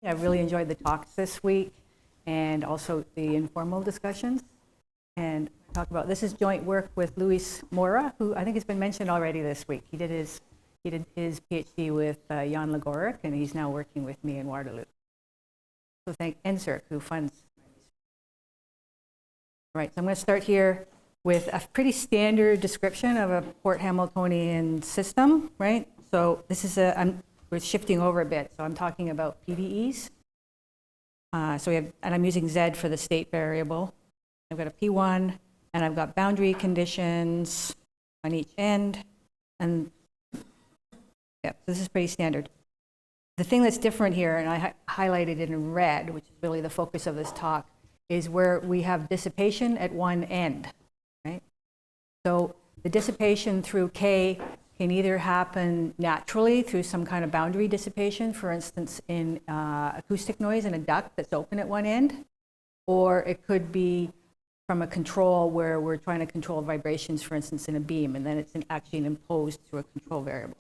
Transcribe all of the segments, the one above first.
I really enjoyed the talks this week and also the informal discussions. And talk about this is joint work with Luis Mora, who I think has been mentioned already this week. He did his PhD with Jan Legoric, and he's now working with me in Waterloo. So thank NSERC, who funds. Right, so I'm going to start here with a pretty standard description of a port-Hamiltonian system, right? So this is we're shifting over a bit, so I'm talking about PDEs. So we have, and I'm using Z for the state variable. I've got a P1, and I've got boundary conditions on each end, and yeah, so this is pretty standard. The thing that's different here, and I highlighted it in red, which is really the focus of this talk, is where we have dissipation at one end, right? So the dissipation through K can either happen naturally through some kind of boundary dissipation, for instance, in acoustic noise in a duct that's open at one end, or it could be from a control where we're trying to control vibrations, for instance, in a beam, and then it's actually imposed through a control variable.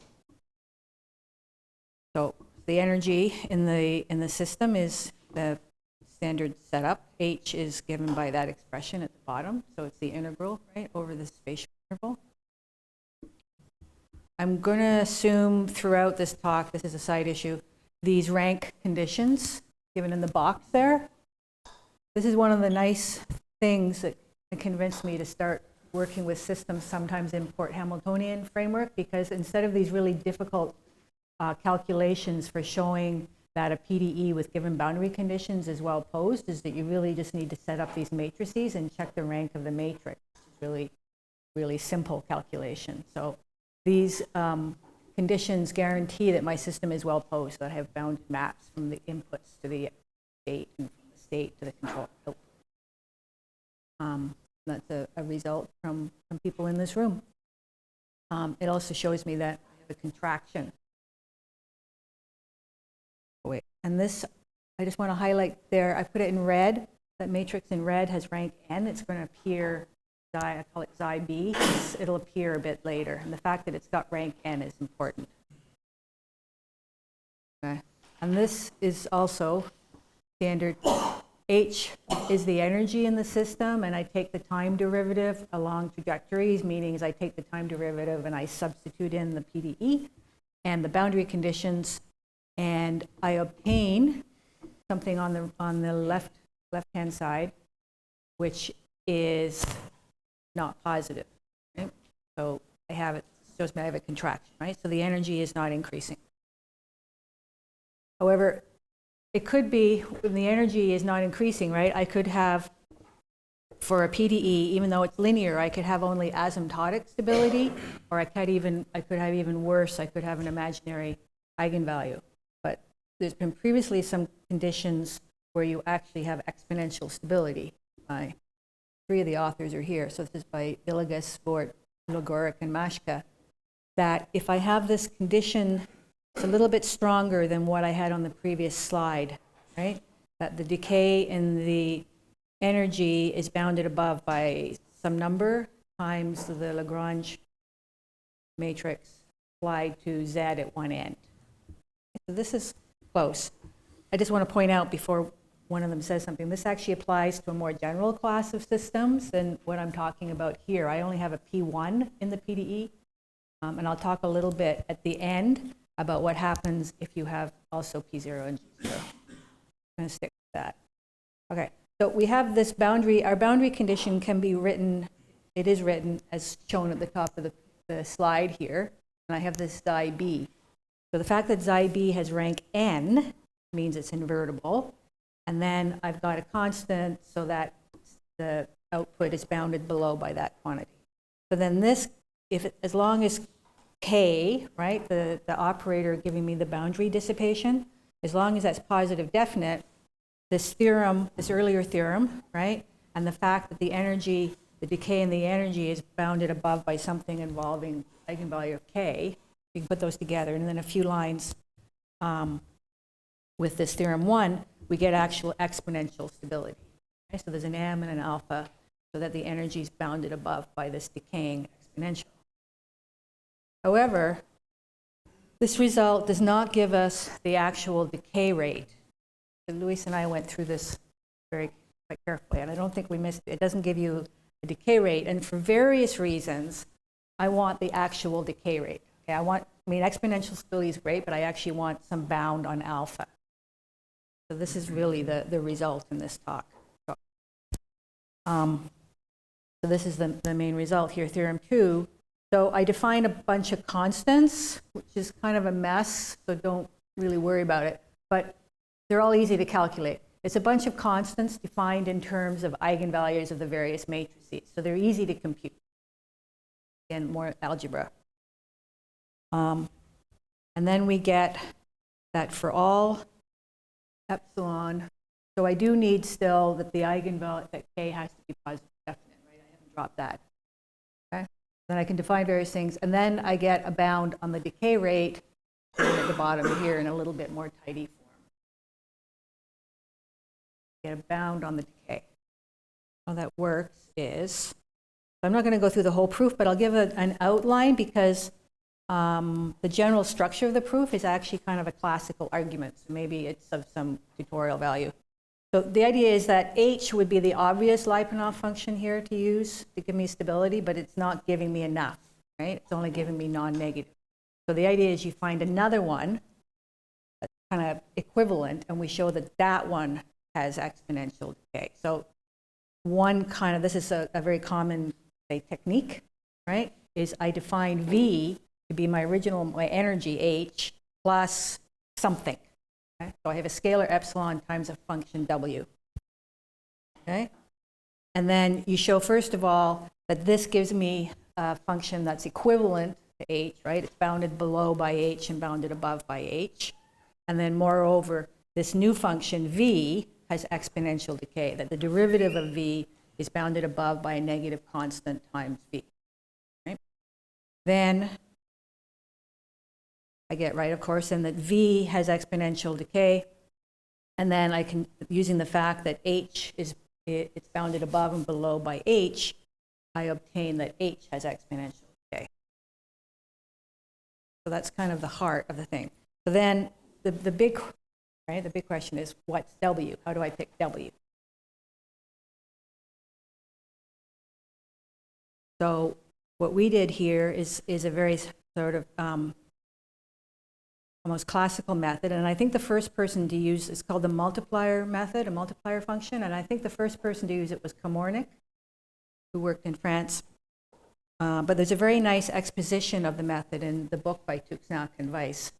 So the energy in the system is the standard setup. H is given by that expression at the bottom, so it's the integral, right, over the spatial interval. I'm going to assume throughout this talk, this is a side issue, these rank conditions given in the box there. This is one of the nice things that convinced me to start working with systems sometimes in port-Hamiltonian framework, because instead of these really difficult calculations for showing that a PDE with given boundary conditions is well posed, is that you really just need to set up these matrices and check the rank of the matrix. It's really, really simple calculation. So these conditions guarantee that my system is well posed, that I have bounded maps from the inputs to the state and from the state to the control output. That's a result from people in this room. It also shows me that I have a contraction. Oh, wait, and this, I just want to highlight there, I put it in red. That matrix in red has rank n. It's going to appear, I call it Xi B. It'll appear a bit later. And the fact that it's got rank n is important. Okay. And this is also standard. H is the energy in the system, and I take the time derivative along trajectories, meaning I take the time derivative and I substitute in the PDE and the boundary conditions, and I obtain something on the left-hand side, which is not positive. Right? So I have it, shows me I have a contraction, right? So the energy is not increasing. However, it could be when the energy is not increasing, right? I could have, for a PDE, even though it's linear, I could have only asymptotic stability, or I could have even worse. I could have an imaginary eigenvalue. But there's been previously some conditions where you actually have exponential stability. Three of the authors are here. So this is by Illigas, Sport, Legoric, and Mashka. That if I have this condition, it's a little bit stronger than what I had on the previous slide, right? That the decay in the energy is bounded above by some number times the Lagrange matrix applied to Z at one end. So this is close. I just want to point out before one of them says something, this actually applies to a more general class of systems than what I'm talking about here. I only have a P1 in the PDE, and I'll talk a little bit at the end about what happens if you have also P0 and G0. I'm going to stick with that. Okay, so we have this boundary. Our boundary condition can be written, it is written as shown at the top of the slide here, and I have this Xi B. So the fact that Xi B has rank n means it's invertible, and then I've got a constant so that the output is bounded below by that quantity. So then this, as long as K, right, the operator giving me the boundary dissipation, as long as that's positive definite, this theorem, this earlier theorem, right, and the fact that the energy, the decay in the energy is bounded above by something involving eigenvalue of K, you can put those together, and then a few lines with this theorem 1, we get actual exponential stability. Okay? So there's an M and an alpha, so that the energy is bounded above by this decaying exponential. However, this result does not give us the actual decay rate Luis and I went through this very quite carefully, and I don't think we missed it. It doesn't give you a decay rate, and for various reasons, I want the actual decay rate. Okay, I mean, exponential stability is great, but I actually want some bound on alpha. So this is really the result in this talk. So this is the main result here, theorem 2. So I define a bunch of constants, which is kind of a mess, so don't really worry about it. But they're all easy to calculate. It's a bunch of constants defined in terms of eigenvalues of the various matrices. So they're easy to compute. Again, more algebra. And then we get that for all epsilon. So I do need still that the eigenvalue, that k has to be positive definite, right? I haven't dropped that. Okay. Then I can define various things. And then I get a bound on the decay rate at the bottom here in a little bit more tidy form. Get a bound on the decay. How that works is, I'm not going to go through the whole proof, but I'll give an outline because the general structure of the proof is actually kind of a classical argument. So maybe it's of some tutorial value. So the idea is that h would be the obvious Lyapunov function here to use to give me stability, but it's not giving me enough, right? It's only giving me non-negative. So the idea is you find another one that's kind of equivalent, and we show that that one has exponential decay. So one kind of, this is a very common, say, technique, right, is I define V to be my energy, H, plus something. Okay? So I have a scalar epsilon times a function W. Okay? And then you show, first of all, that this gives me a function that's equivalent to H, right? It's bounded below by H and bounded above by H. And then moreover, this new function V has exponential decay, that the derivative of V is bounded above by a negative constant times V. Right? Then I get right, of course, and that V has exponential decay. And then I can, using the fact that H is, it's bounded above and below by H, I obtain that H has exponential decay. So that's kind of the heart of the thing. So then the big question is, what's W? How do I pick W? So what we did here is a very sort of almost classical method, and I think the first person to use, it's called the multiplier method, a multiplier function, and I think the first person to use it was Komornik, who worked in France. But there's a very nice exposition of the method in the book by Tuxnack and Weiss.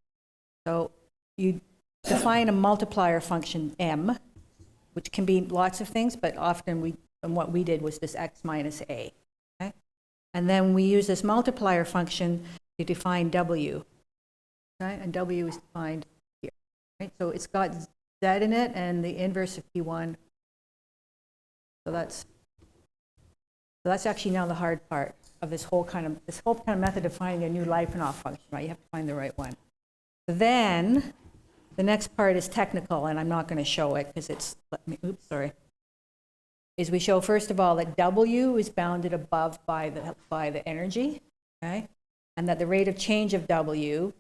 So you define a multiplier function M, which can be lots of things, but often what we did was this x minus a. Okay? And then we use this multiplier function to define W. Okay? And W is defined here. Right? So it's got Z in it and the inverse of P1. So that's actually now the hard part of this whole kind of method of finding a new Lyapunov function, right? You have to find the right one. Then the next part is technical, and I'm not going to show it because it's, is we show first of all that W is bounded above by the energy, okay? And that the rate of change of W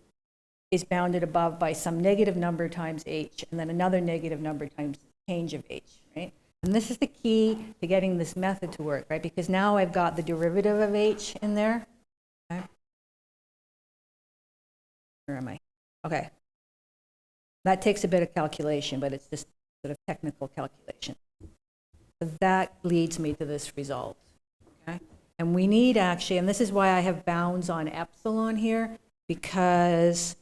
is bounded above by some negative number times H, and then another negative number times change of H, right? And this is the key to getting this method to work, right? Because now I've got the derivative of H in there. Okay. Where am I? Okay. That takes a bit of calculation, but it's just sort of technical calculation. So that leads me to this result. Okay. And we need actually, and this is why I have bounds on epsilon here, because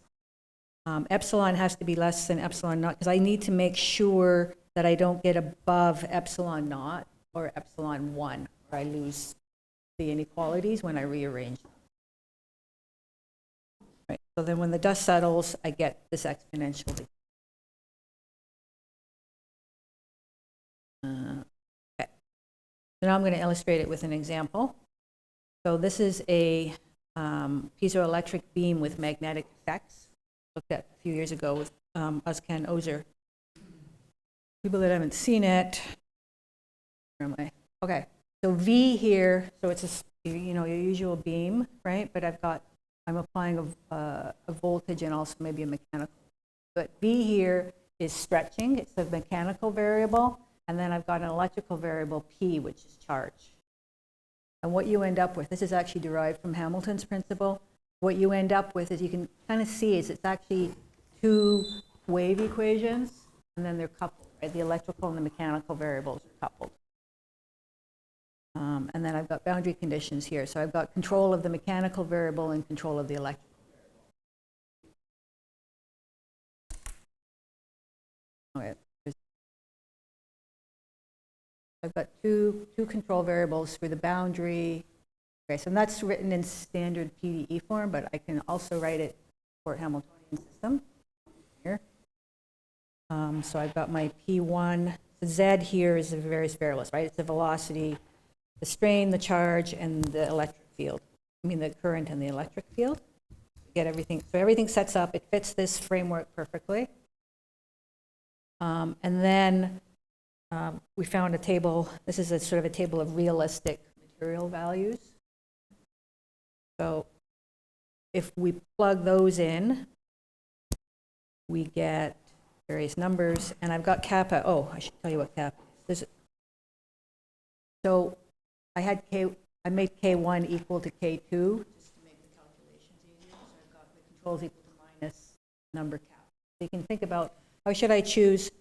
epsilon has to be less than epsilon naught, because I need to make sure that I don't get above epsilon naught or epsilon 1, or I lose the inequalities when I rearrange them. Right. So then when the dust settles, I get this exponential decay. Okay. So now I'm going to illustrate it with an example. So this is a piezoelectric beam with magnetic effects. Looked at a few years ago with Özkan Özer. People that haven't seen it, where am I? Okay, so V here, so it's your usual beam, right? But I'm applying a voltage and also maybe a mechanical. But V here is stretching. It's a mechanical variable. And then I've got an electrical variable, P, which is charge. And what you end up with, this is actually derived from Hamilton's principle. What you end up with, is you can kind of see, is it's actually two wave equations, and then they're coupled, right? The electrical and the mechanical variables are coupled. And then I've got boundary conditions here. So I've got control of the mechanical variable and control of the electrical variable. Okay. I've got two control variables for the boundary. Okay, so that's written in standard PDE form, but I can also write it for Hamiltonian system here. So I've got my P1. So Z here is the various variables, right? It's the velocity, the strain, the charge, and the electric field. I mean the current and the electric field. Get everything. So everything sets up. It fits this framework perfectly. And then we found a table. This is a sort of a table of realistic material values. So if we plug those in, we get various numbers. And I've got kappa. Oh, I should tell you what kappa is. So I had I made K1 equal to K2 just to make the calculations easier. So I've got the controls equal to minus number kappa. So you can think about how should I choose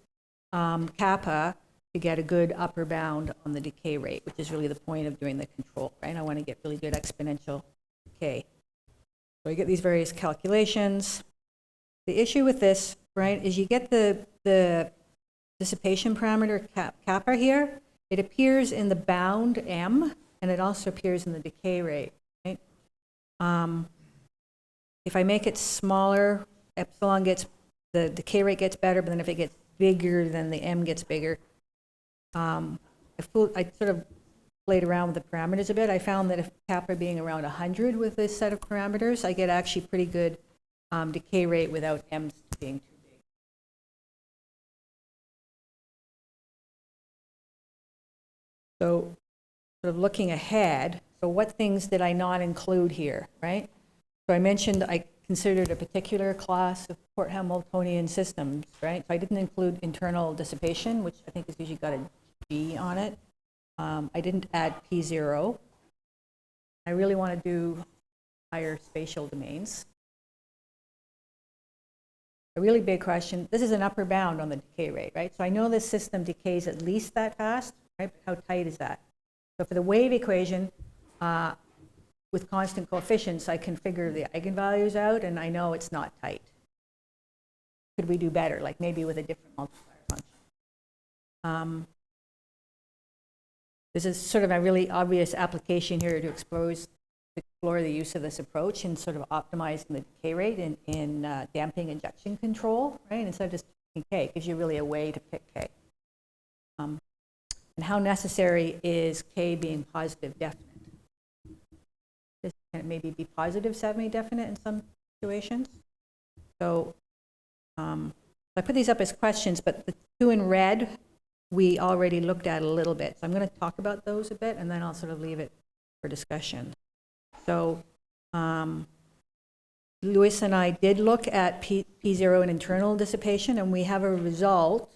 kappa to get a good upper bound on the decay rate, which is really the point of doing the control, right? I want to get really good exponential decay. So I get these various calculations. The issue with this, right, is you get the dissipation parameter kappa here. It appears in the bound M, and it also appears in the decay rate, right? If I make it smaller, epsilon gets, the decay rate gets better, but then if it gets bigger, then the M gets bigger. I sort of played around with the parameters a bit. I found that if kappa being around 100 with this set of parameters, I get actually pretty good decay rate without M being too big. So sort of looking ahead, so what things did I not include here, right? So I mentioned I considered a particular class of port-Hamiltonian systems, right? So I didn't include internal dissipation, which I think has usually got a G on it. I didn't add P0. I really want to do higher spatial domains. A really big question, this is an upper bound on the decay rate, right? So I know this system decays at least that fast, right? But how tight is that? So for the wave equation, with constant coefficients, I can figure the eigenvalues out, and I know it's not tight. Could we do better, like maybe with a different multiplier function? This is sort of a really obvious application here to explore the use of this approach in sort of optimizing the decay rate in damping injection control, right? Instead of just picking K, it gives you really a way to pick K. And how necessary is K being positive definite? This can maybe be positive semi-definite in some situations. So I put these up as questions, but the two in red, we already looked at a little bit. So I'm going to talk about those a bit, and then I'll sort of leave it for discussion. So Louis and I did look at P0 and internal dissipation, and we have a result,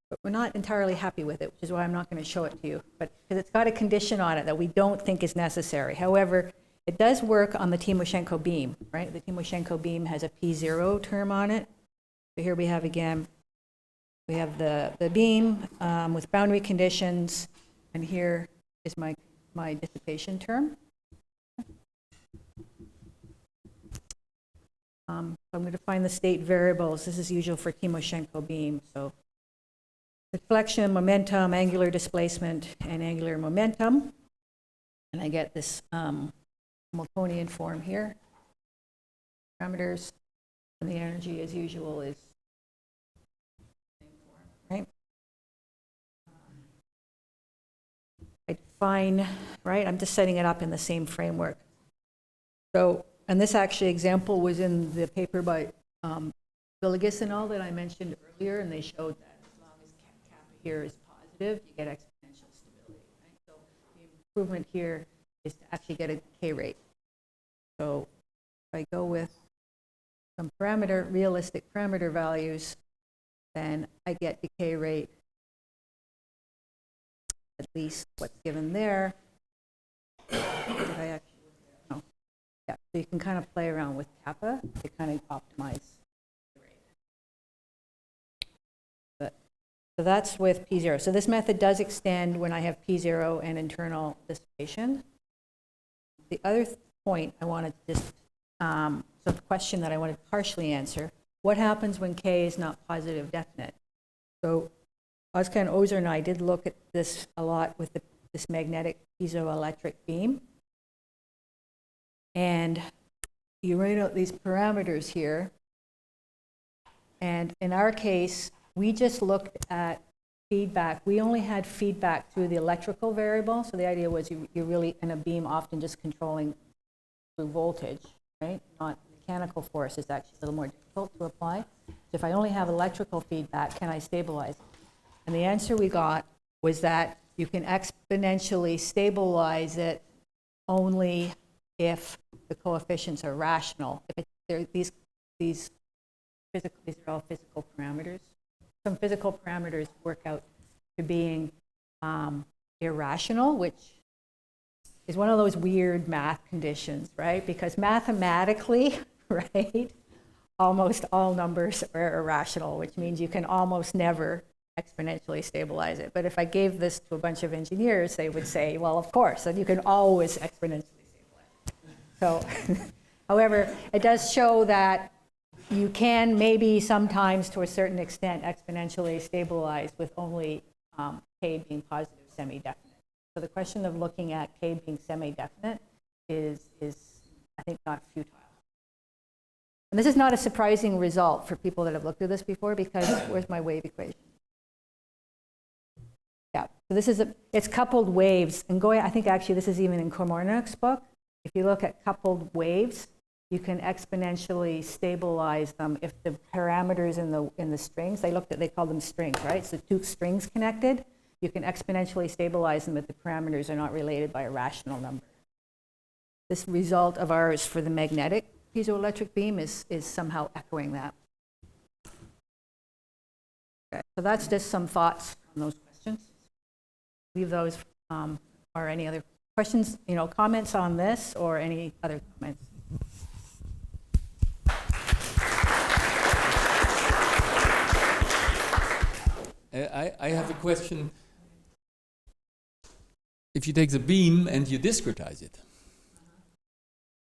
but we're not entirely happy with it, which is why I'm not going to show it to you. But because it's got a condition on it that we don't think is necessary. However, it does work on the Timoshenko beam, right? The Timoshenko beam has a P0 term on it. So here we have again, we have the beam with boundary conditions, and here is my dissipation term. I'm going to find the state variables. This is usual for Timoshenko beam. So deflection, momentum, angular displacement, and angular momentum. And I get this Hamiltonian form here. Parameters, and the energy, as usual, is the same form, right? I define, right? I'm just setting it up in the same framework. So, and this actually example was in the paper by Villegas and all that I mentioned earlier, and they showed that as long as kappa here is positive, you get exponential stability, right? So the improvement here is to actually get a decay rate. So if I go with some realistic parameter values, then I get decay rate, at least what's given there. Did I actually? No. Yeah, so you can kind of play around with kappa to kind of optimize the rate. So that's with P0. So this method does extend when I have P0 and internal dissipation. The other point I wanted to just, so the question that I wanted to partially answer, what happens when K is not positive definite? So Özkan Özer and I did look at this a lot with this magnetic piezoelectric beam. And you write out these parameters here. And in our case, we just looked at feedback. We only had feedback through the electrical variable. So the idea was you're really in a beam often just controlling through voltage, right? Not mechanical force is actually a little more difficult to apply. So if I only have electrical feedback, can I stabilize it? And the answer we got was that you can exponentially stabilize it only if the coefficients are rational. If these are all physical parameters. Some physical parameters work out to being irrational, which is one of those weird math conditions, right? Because mathematically, right, almost all numbers are irrational, which means you can almost never exponentially stabilize it. But if I gave this to a bunch of engineers, they would say, well, of course, and you can always exponentially stabilize it. So, however, it does show that you can maybe sometimes, to a certain extent, exponentially stabilize with only K being positive semi-definite. So the question of looking at K being semi-definite is I think, not futile. And this is not a surprising result for people that have looked at this before, because where's my wave equation? Yeah, so this is it's coupled waves. And I think actually this is even in Kormornik's book. If you look at coupled waves, you can exponentially stabilize them if the parameters in the strings, they call them strings, right? So two strings connected, you can exponentially stabilize them if the parameters are not related by a rational number. This result of ours for the magnetic piezoelectric beam is somehow echoing that. Okay, so that's just some thoughts on those questions. Leave those, or any other questions, comments on this or any other comments. I have a question. If you take the beam and you discretize it,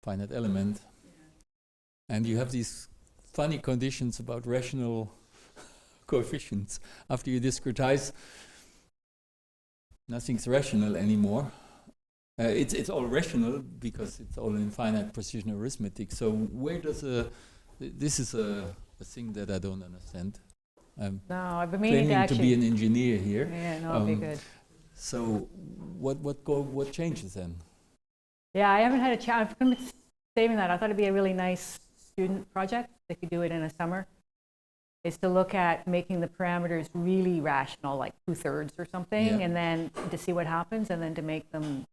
finite element, and you have these funny conditions about rational coefficients, after you discretize, nothing's rational anymore. It's all rational because it's all in finite precision arithmetic. So where does this is a thing that I don't understand. No, I've been meaning to be an engineer here. Yeah, no, it'd be good. So what changes then? Yeah, I haven't had a chance. I'm saving that. I thought it'd be a really nice student project. They could do it in a summer. Is to look at making the parameters really rational, like 2/3 or something, Yeah. and then to see what happens, and then to make them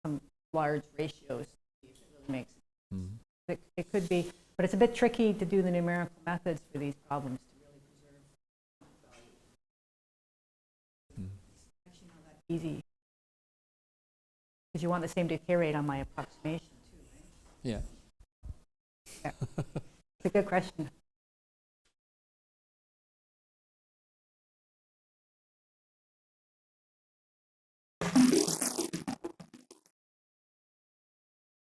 some large ratios. If it really makes sense. Mm-hmm. It could be, but it's a bit tricky to do the numerical methods for these problems. Actually not that easy, because you want the same decay rate on my approximation too, right? Yeah. Yeah. It's a good question.